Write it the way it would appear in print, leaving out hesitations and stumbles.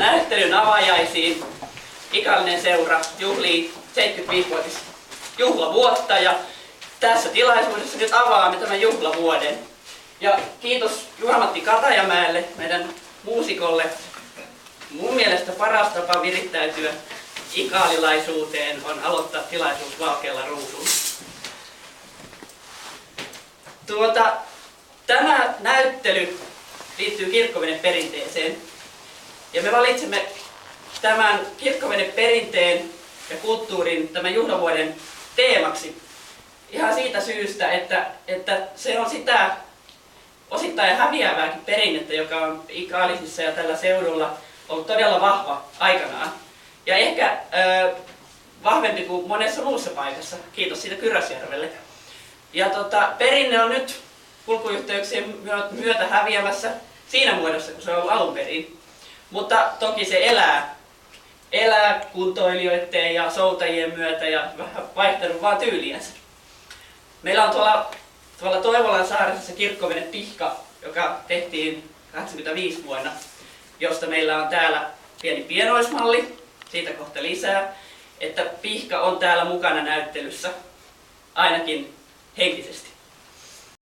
Näyttelyn avajaisiin Ikallinen seura juhlii 75-vuotisjuhlavuotta ja tässä tilaisuudessa nyt avaamme tämän juhlavuoden. Ja kiitos Juha-Matti Katajamäelle, meidän muusikolle. Mun mielestä paras tapa virittäytyä ikaalilaisuuteen on aloittaa tilaisuus valkealla ruusulla. Tämä näyttely liittyy kirkkoveneperinteeseen. Ja me valitsemme tämän kirkkoveneperinteen ja kulttuurin tämän juhlavuoden teemaksi ihan siitä syystä, että se on sitä osittain häviävääkin perinnettä, joka on Ikaalisissa ja tällä seudulla ollut todella vahva aikanaan. Ja ehkä vahvempi kuin monessa muussa paikassa. Kiitos siitä Kyrösjärvelle. Ja perinne on nyt kulkuyhteyksien myötä häviämässä siinä muodossa, kun se on ollut alun perin. Mutta toki se elää kuntoilijoiden ja soutajien myötä ja vähän vaihtanut vaan tyyliänsä. Meillä on tuolla Toivolan saaressa kirkkovenepihka, joka tehtiin 85 vuonna, josta meillä on täällä pieni pienoismalli, siitä kohta lisää, että pihka on täällä mukana näyttelyssä, ainakin henkisesti.